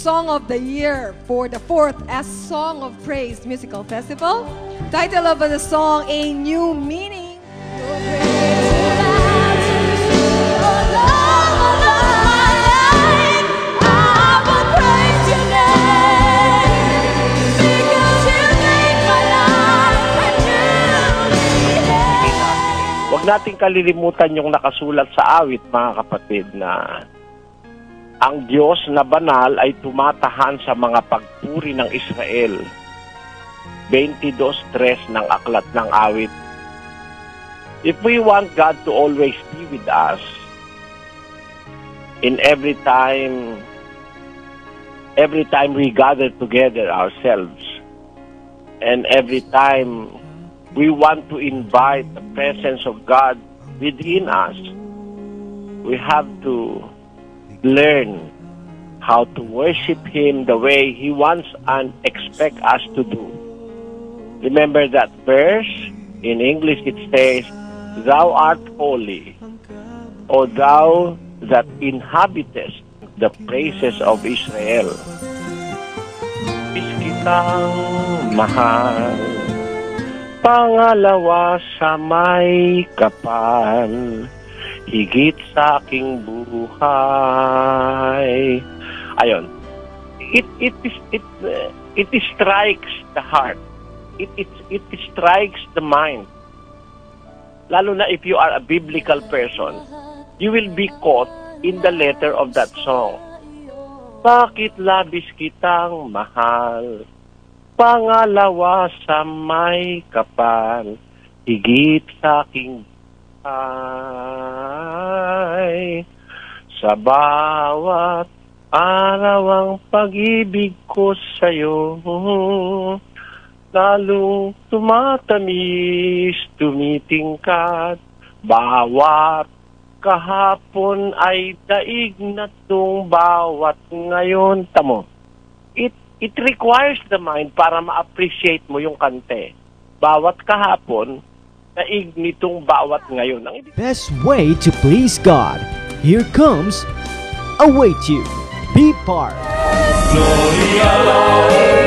Song of the Year for the 4th as Song of Praise Musical Festival. Title of the song, A New Meaning. Huwag nating kalilimutan yung nakasulat sa awit, mga kapatid, na ang Diyos na banal ay tumatahan sa mga pagpuri ng Israel. 22:3 ng aklat ng awit. If we want God to always be with us, in every time we gather together ourselves, and every time we want to invite the presence of God within us, we have to learn how to worship Him the way He wants and expects us to do. Remember that verse? In English it says, Thou art holy, O thou that inhabitest the praises of Israel. Is kitang mahal, pangalawa sa may kapal, higit sa aking buhay. Ayon. It strikes the heart. It strikes the mind. Lalo na if you are a biblical person, you will be caught in the letter of that song. Bakit labis kitang mahal, pangalawa sa may kapal, higit sa aking buhay. Sa bawat araw ang pag-ibig ko sa'yo, lalong tumatamis, tumitingkat. Bawat kahapon ay daig na tong bawat ngayon. Tamo, it requires the mind para ma-appreciate mo yung kante. Bawat kahapon, daig nitong bawat ngayon. Best way to please God. Here comes Await You. Be part. Gloria.